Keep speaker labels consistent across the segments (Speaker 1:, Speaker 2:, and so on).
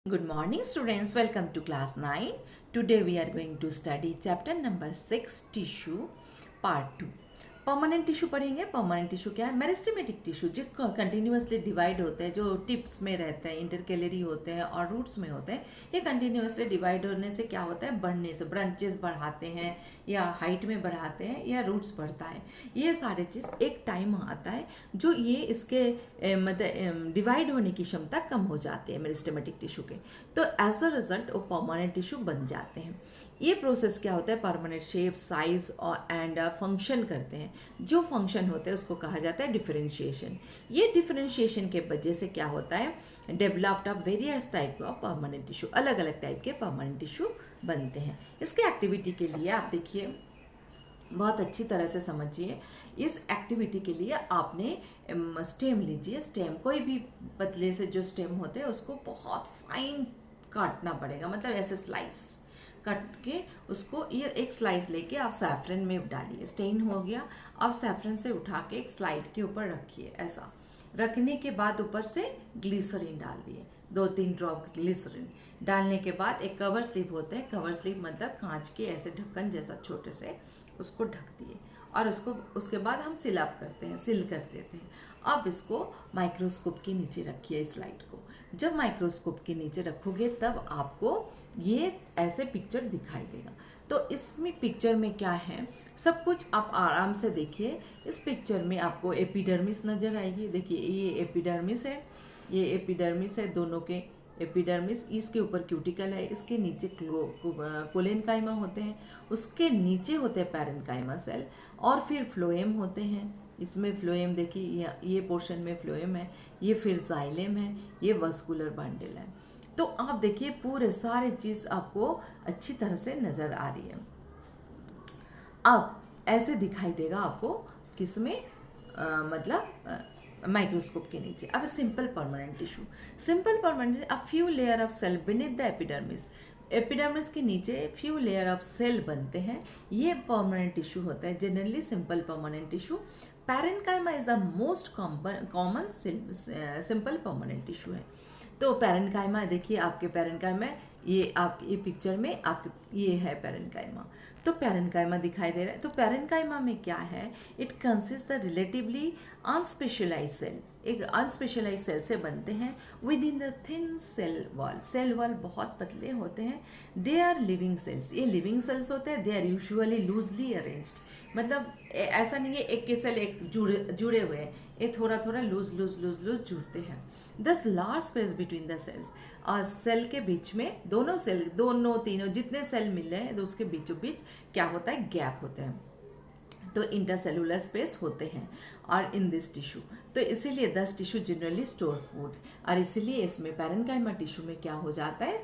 Speaker 1: Good morning, students. Welcome to class 9. Today we are going to study chapter number 6, tissue, part 2. Permanent tissue पढ़ेंगे. Permanent tissue क्या है? Meristematic tissue जो continuously divide होते हैं, जो tips में रहते हैं, इंटरकेलरी होते हैं और रूट्स में होते हैं. ये कंटिन्यूसली डिवाइड होने से क्या होता है? बढ़ने से ब्रांचेस बढ़ाते हैं या हाइट में बढ़ाते हैं या रूट्स बढ़ता है. ये सारे चीज़ एक टाइम आता है जो ये इसके मतलब डिवाइड होने की क्षमता कम हो जाती है मेरिस्टेमेटिक टिश्यू के. तो एज अ रिजल्ट वो परमानेंट टिश्यू बन जाते हैं. ये प्रोसेस क्या होता है? परमानेंट शेप, साइज और एंड फंक्शन करते हैं. जो फंक्शन होते हैं उसको कहा जाता है डिफरेंशिएशन. ये डिफरेंशिएशन के वजह से क्या होता है? Developed of various type of permanent tissue, अलग अलग टाइप के परमानेंट टिश्यू बनते हैं. इसके एक्टिविटी के लिए आप देखिए, बहुत अच्छी तरह से समझिए. इस एक्टिविटी के लिए आपने स्टेम लीजिए. स्टेम कोई भी पतले से जो स्टेम होते हैं उसको बहुत फाइन काटना पड़ेगा, मतलब ऐसे स्लाइस कट के उसको, ये एक स्लाइस लेके आप सैफरन में डालिए. स्टेन हो गया. अब सैफरन से उठा के एक स्लाइड के ऊपर रखिए. ऐसा रखने के बाद ऊपर से ग्लिसरीन डाल दिए, 2-3 ड्रॉप ग्लिसरीन डालने के बाद एक कवर स्लिप होता है. कवर स्लिप मतलब कांच के ऐसे ढक्कन जैसा छोटे से, उसको ढक दिए और उसके बाद हम सिल अप करते हैं, सिल कर देते हैं. अब इसको माइक्रोस्कोप के नीचे रखिए स्लाइड को. जब माइक्रोस्कोप के नीचे रखोगे तब आपको ये ऐसे पिक्चर दिखाई देगा. तो इसमें पिक्चर में क्या है, सब कुछ आप आराम से देखिए. इस पिक्चर में आपको एपिडर्मिस नज़र आएगी. देखिए ये एपिडर्मिस है, ये एपिडर्मिस है, दोनों के एपिडर्मिस. इसके ऊपर क्यूटिकल है, इसके नीचे कोलेनकाइमा होते हैं, उसके नीचे होते हैं पैरेन्काइमा सेल और फिर फ्लोएम होते हैं. इसमें फ्लोएम देखिए, ये पोर्शन में फ्लोएम है, ये फिर जाइलेम है, ये वस्कुलर बंडल है. तो आप देखिए पूरे सारे चीज़ आपको अच्छी तरह से नज़र आ रही है. अब ऐसे दिखाई देगा आपको किसमें, मतलब माइक्रोस्कोप के नीचे. अब simple permanent tissue. Simple permanent, a few layer of cell beneath the epidermis. Epidermis के नीचे फ्यू लेयर ऑफ सेल बनते हैं. ये परमानेंट टिश्यू होता है, generally simple permanent tissue. Parenchyma is the most common simple permanent tissue है. तो parenchyma देखिए, आपके पैरेन्काइमा, ये आप ये पिक्चर में आपके ये है पैरेन्काइमा. तो पैरेन्काइमा दिखाई दे रहा है. तो पैरेन्काइमा में क्या है? It consist the relatively unspecialise cell. एक अनस्पेशलाइज सेल से बनते हैं within the thin cell wall. Cell wall बहुत पतले होते हैं. They are living cells. ये लिविंग सेल्स होते हैं. They are usually loosely arranged, मतलब ऐसा नहीं है एक के सेल एक जुड़े हुए हैं. ये थोड़ा थोड़ा लूज लूज लूज लूज जुड़ते हैं. Thus large space between the cells. और सेल के बीच में, दोनों सेल, दोनों तीनों जितने सेल मिल रहे हैं तो उसके बीचों बीच क्या होता है? गैप होते हैं. तो इंटरसेलुलर स्पेस होते हैं और इन दिस टिश्यू. तो इसीलिए 10 टिश्यू जनरली स्टोर फूड, और इसीलिए इसमें पैरेन्काइमा टिश्यू में क्या हो जाता है?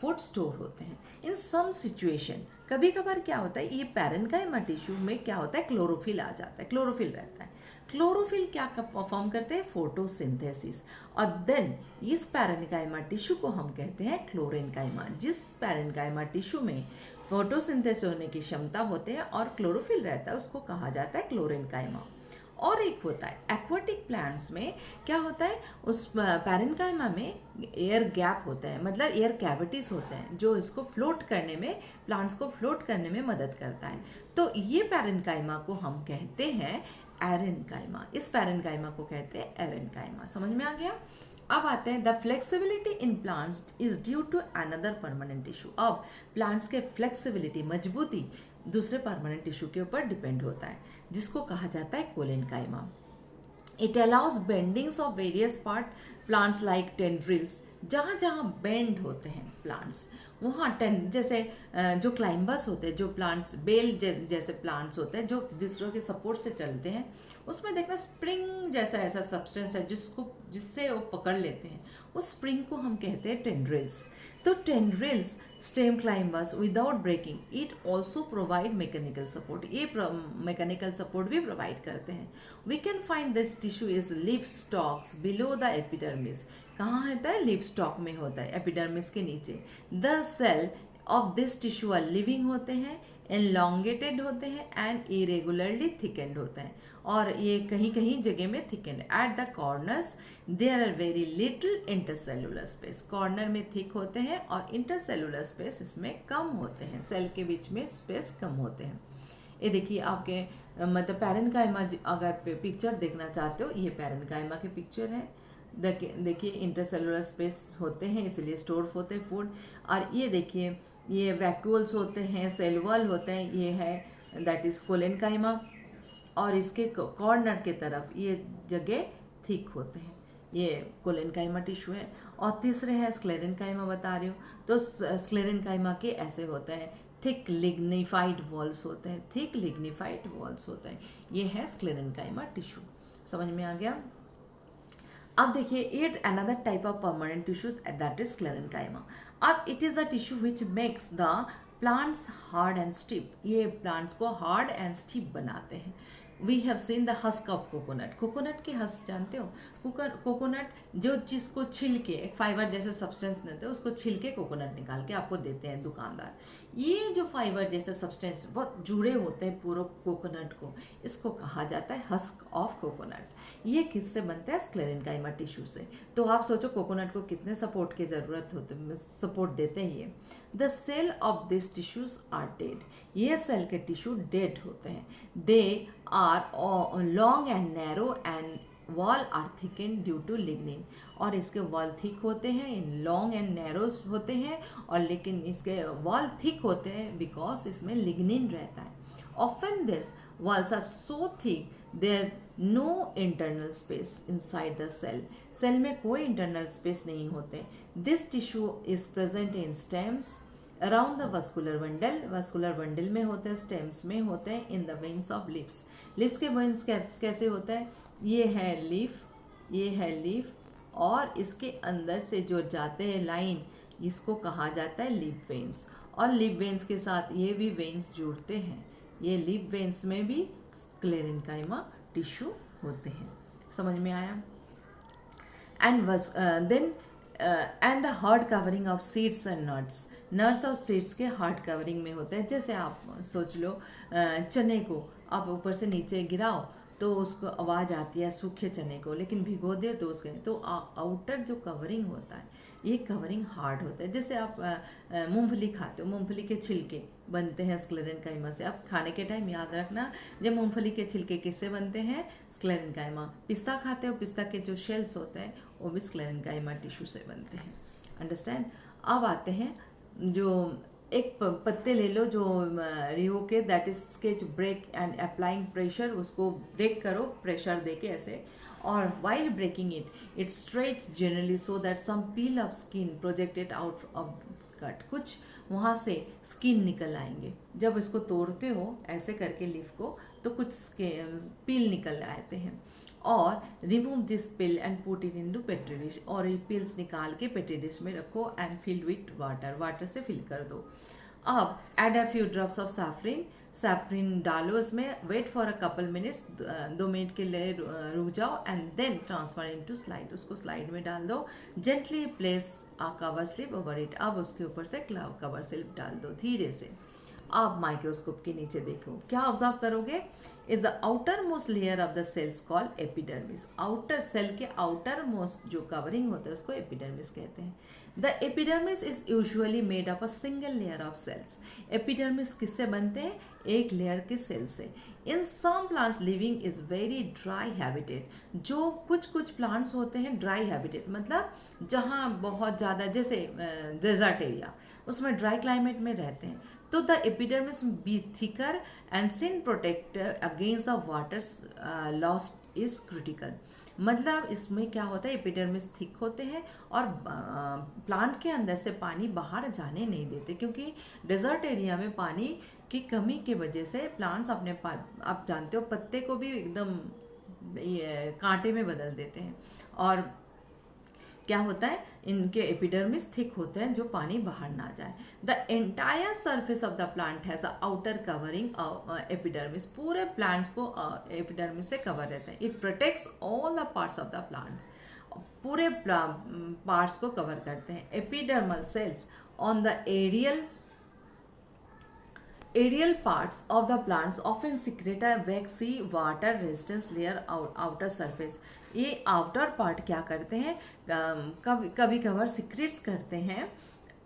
Speaker 1: फूड स्टोर होते हैं. इन सम सिचुएशन कभी कभार क्या होता है, ये पैरेन्काइमा टिश्यू में क्या होता है? क्लोरोफिल आ जाता है, क्लोरोफिल रहता है. क्लोरोफिल क्या परफॉर्म करते हैं? फोटोसिंथेसिस. और देन इस पैरेन्काइमा टिश्यू को हम कहते हैं क्लोरेन्काइमा. जिस पैरेन्काइमा टिश्यू में फोटोसिंथेसिस होने की क्षमता होते हैं और क्लोरोफिल रहता है उसको कहा जाता है क्लोरेन्काइमा. और एक होता है एक्वाटिक प्लांट्स में क्या होता है? उस पैरेन्काइमा में एयर गैप होता है, मतलब एयर कैविटीज होते हैं जो इसको फ्लोट करने में, प्लांट्स को फ्लोट करने में मदद करता है. तो ये पैरेन्काइमा को हम कहते हैं एरेन्काइमा. इस पैरेन्काइमा को कहते हैं एरेन्काइमा. समझ में आ गया? अब आते हैं, the flexibility in plants is due to another permanent tissue. अब प्लांट्स के फ्लेक्सिबिलिटी, मजबूती दूसरे परमानेंट टिश्यू के ऊपर डिपेंड होता है जिसको कहा जाता है collenchyma. It allows bendings of various part plants like tendrils. जहाँ जहाँ बेंड होते हैं प्लांट्स वहाँ जैसे जो क्लाइंबर्स होते हैं, जो प्लांट्स बेल जैसे प्लांट्स होते हैं जो दूसरों के सपोर्ट से चलते हैं, उसमें देखना स्प्रिंग जैसा ऐसा सब्सटेंस है जिससे वो पकड़ लेते हैं. उस स्प्रिंग को हम कहते हैं टेंड्रिल्स. तो tendrils stem climbers without breaking it also provide mechanical support. ये मैकेनिकल सपोर्ट भी प्रोवाइड करते हैं. We can find this tissue is leaf stalks below the epidermis. कहाँ होता है? लीफ स्टॉक में होता है, एपिडर्मिस के नीचे. The cell of this tissue are living होते हैं, एनलॉन्गेटेड होते हैं एंड इरेगुलरली थिकेंड होते हैं, और ये कहीं कहीं जगह में thickened. At the corners there are very little intercellular space, corner में थिक होते हैं और इंटरसेलुलर स्पेस इसमें कम होते हैं, सेल के बीच में स्पेस कम होते हैं। ये देखिए आपके मतलब पैरेन्काइमा अगर पिक्चर देखना चाहते हो, ये पैरेन्काइमा के पिक्चर है। देखिए इंटरसेलुलर स्पेस होते हैं इसलिए स्टोर होते हैं फूड। और ये देखिए ये वैक्यूल्स होते हैं, सेल वॉल होते हैं, ये है दैट इज कोलेनकाइमा, और इसके कॉर्नर के तरफ ये जगह थिक होते हैं, ये कोलेनकाइमा टिश्यू है। और तीसरे है स्क्लेरेनकाइमा बता रही हूँ, तो स्क्लेरेनकाइमा के ऐसे होते हैं, थिक लिग्निफाइड वॉल्स होते हैं, थिक लिग्निफाइड वॉल्स होते हैं, ये है स्क्लेरेनकाइमा टिश्यू। समझ में आ गया? अब देखिए it another type of permanent tissue that is sclerenchyma. अब it is the tissue which makes the plants hard and stiff, ये प्लांट्स को हार्ड एंड स्टिफ बनाते हैं। We have seen the husk of coconut, coconut के husk जानते हो? Coconut जो चीज़ को छिल के एक फाइबर जैसे सब्सटेंस देते हैं, उसको छिल के कोकोनट निकाल के आपको देते हैं दुकानदार। ये जो फाइबर जैसे सब्सटेंस बहुत जुड़े होते हैं पूरे कोकोनट को, इसको कहा जाता है हस्क ऑफ कोकोनट। ये किससे बनता है? स्क्लेरेनकाइमा टिश्यू से। तो आप सोचो कोकोनट को कितने सपोर्ट की ज़रूरत होती, सपोर्ट देते हैं ये। The cell of this tissues are dead, ये सेल के टिश्यू डेड होते हैं। They are long and narrow and wall are thickened due to lignin, और इसके वॉल थिक होते हैं, इन लॉन्ग एंड नैरो होते हैं, और लेकिन इसके वॉल थिक होते हैं बिकॉज इसमें लिग्निन रहता है। Often this walls are so thick there no internal space inside the cell, cell में कोई इंटरनल स्पेस नहीं होते। This tissue is present in stems around the vascular bundle, vascular bundle में होते हैं, स्टेम्स में होते हैं, in the veins of lips, lips के वेन्स कैसे होता है? ये है लीफ, ये है लीफ, और इसके अंदर से जो जाते हैं लाइन, इसको कहा जाता है लिप वेन्स, और लिप वेन्स के साथ ये भी वेन्स जुड़ते हैं, ये लिप वेन्स में भी स्क्लेरेनकाइमा टिश्यू होते हैं। समझ में आया? And the hard covering of seeds and nuts और सीड्स के हार्ड कवरिंग में होते हैं। जैसे आप सोच लो चने को आप ऊपर से नीचे गिराओ तो उसको आवाज़ आती है सूखे चने को, लेकिन भिगो दे तो उसके तो आउटर जो कवरिंग होता है ये कवरिंग हार्ड होता है। जैसे आप मूंगफली खाते हो, मूंगफली के छिलके बनते हैं स्क्लेरेनकाइमा से। आप खाने के टाइम याद रखना, जब मूंगफली के छिलके किससे बनते हैं? स्क्लेरेनकाइमा। पिस्ता खाते हो, पिस्ता के जो शेल्स होते हैं वो भी स्क्लेरेनकाइमा टिश्यू से बनते हैं। अंडरस्टैंड? अब आते हैं जो एक पत्ते ले लो जो रिहो के, that is sketch break and applying pressure, उसको ब्रेक करो प्रेशर दे के ऐसे, और while breaking it stretch generally so that some peel of skin projected out of cut, कुछ वहाँ से स्किन निकल आएंगे। जब इसको तोड़ते हो ऐसे करके लीफ को तो कुछ पील निकल आते हैं, और remove this peel and put it into petri dish, और ये पिल्स निकाल के पेट्री डिश में रखो एंड फिल विथ वाटर से फिल कर दो। अब add a few drops of safranin डालो इसमें, wait for a couple minutes, 2 minute के लिए रुक जाओ, and then transfer into slide, उसको स्लाइड में डाल दो। Gently place a cover slip over it, अब उसके ऊपर से कवर स्लिप डाल दो धीरे से। आप माइक्रोस्कोप के नीचे देखो, क्या ऑब्जर्व करोगे? Is the outermost layer of the cells called epidermis, outer cell के आउटर मोस्ट जो कवरिंग होता है उसको एपिडर्मिस कहते हैं। The epidermis is usually made of a single layer of cells, epidermis किससे बनते हैं? एक लेयर के सेल से। In some plants living is very dry habitat, जो कुछ प्लांट्स होते हैं ड्राई हैबिटेट, मतलब जहाँ बहुत ज़्यादा जैसे डेजर्ट एरिया, उसमें ड्राई क्लाइमेट में रहते हैं, तो the epidermis be thicker and thin protect against the water loss is critical, मतलब इसमें क्या होता है एपिडर्मिस थिक होते हैं और प्लांट के अंदर से पानी बाहर जाने नहीं देते, क्योंकि डेजर्ट एरिया में पानी की कमी की वजह से प्लांट्स अपने आप जानते हो पत्ते को भी एकदम कांटे में बदल देते हैं, और क्या होता है इनके एपिडर्मिस थिक होते हैं जो पानी बाहर ना जाए। The entire surface of the plant has a outer covering epidermis, पूरे प्लांट्स को एपिडर्मिस से कवर रहता है। It protects all the parts of the plants, पूरे पार्ट्स को कवर करते हैं। Epidermal cells on the aerial Aerial parts of the plants often secrete a waxy water resistance layer outer surface. ये outer part क्या करते हैं, कभी कभी कभार सिक्रेट्स करते हैं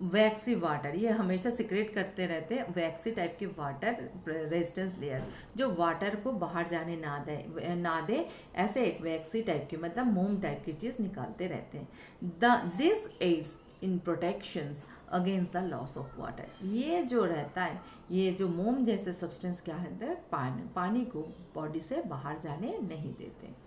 Speaker 1: वैक्सी वाटर, ये हमेशा सिक्रेट करते रहते हैं वैक्सी टाइप के वाटर रेजिस्टेंस लेयर, जो वाटर को बाहर जाने ना दे ऐसे एक वैक्सी टाइप की मतलब मोम टाइप की चीज़ निकालते रहते हैं। This aids in protections against the loss of water. ये जो रहता है, ये जो मोम जैसे सब्सटेंस क्या होता है, पानी को बॉडी से बाहर जाने नहीं देते।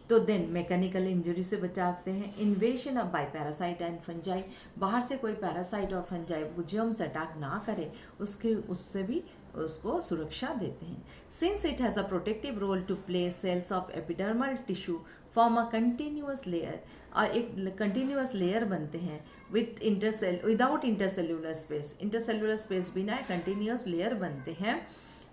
Speaker 1: तो देन मैकेनिकल इंजरी से बचाते हैं। Invasion of by parasite and fungi, बाहर से कोई पैरासाइट और फंजाई वो जर्म्स अटैक ना करे उससे भी उसको सुरक्षा देते हैं। Since it has a protective role to play, cells of epidermal tissue form a continuous layer, और एक कंटिन्यूअस लेयर बनते हैं without intercellular space, intercellular space बिना कंटिन्यूअस लेयर बनते हैं।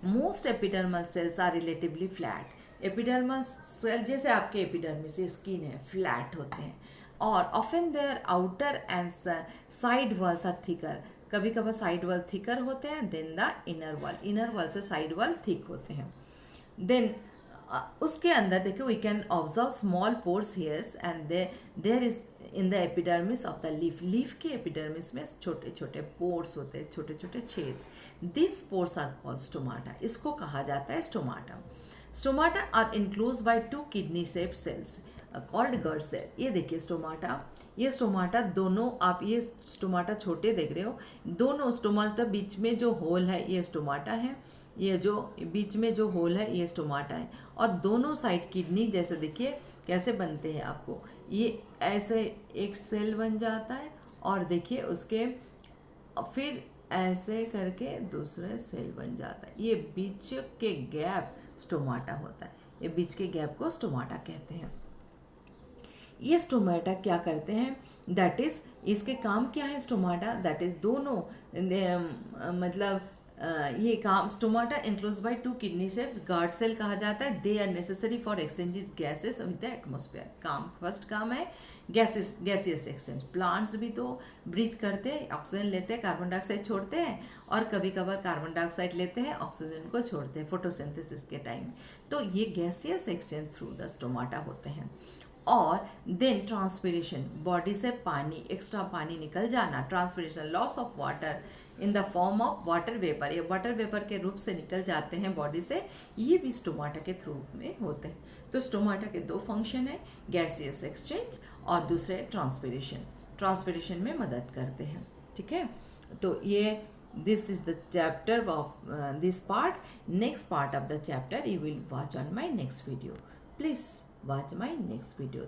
Speaker 1: Most epidermal cells are relatively flat, epidermal cell जैसे आपके epidermis skin है फ्लैट होते हैं, और often their outer and side walls are thicker, कभी कभार साइड वॉल थिकर होते हैं देन द इनर वॉल से साइड वॉल थिक होते हैं। देन उसके अंदर देखिए we can observe small pores hairs and there is in the epidermis of the leaf के एपिडर्मिस में छोटे छोटे पोर्स होते हैं, छोटे छोटे छेद। This pores are called stomata, इसको कहा जाता है stomata. Stomata are enclose by two kidney shape cells called guard cell. ये देखिए स्टोमाटा, ये स्टोमाटा दोनों, आप ये स्टोमाटा छोटे देख रहे हो, दोनों स्टोमाटा बीच में जो होल है ये स्टोमाटा है, ये जो बीच में जो होल है ये स्टोमाटा है, और दोनों साइड किडनी जैसे देखिए कैसे बनते हैं आपको, ये ऐसे एक सेल बन जाता है और देखिए उसके फिर ऐसे करके दूसरे सेल बन जाता है, ये बीच के गैप स्टोमाटा होता है, ये बीच के गैप को स्टोमाटा कहते हैं। ये स्टोमाटा क्या करते हैं, दैट इज इसके काम क्या है स्टोमाटा, दैट इज दोनों मतलब ये काम stomata enclose by two kidney cells guard cell कहा जाता है। They are necessary for exchanges gases with the atmosphere. काम फर्स्ट काम है गैसियस एक्सचेंज। प्लांट्स भी तो ब्रीथ करते हैं, ऑक्सीजन लेते हैं, कार्बन डाइऑक्साइड छोड़ते हैं, और कभी कभार कार्बन डाइऑक्साइड लेते हैं, ऑक्सीजन को छोड़ते हैं फोटोसिंथेसिस के टाइम। तो ये gaseous exchange through the stomata होते हैं। और देन ट्रांसपिरेशन, बॉडी से पानी, एक्स्ट्रा पानी निकल जाना, transpiration loss of water in the form of water vapour, ये वाटर वेपर के रूप से निकल जाते हैं बॉडी से, ये भी स्टोमाटा के थ्रू में होते हैं। तो स्टोमाटा के दो फंक्शन है, गैसियस एक्सचेंज और दूसरे ट्रांसपिरेशन में मदद करते हैं। ठीक है, तो ये this is the chapter of this part. Next part of the chapter you will watch on my next video. Please watch my next video.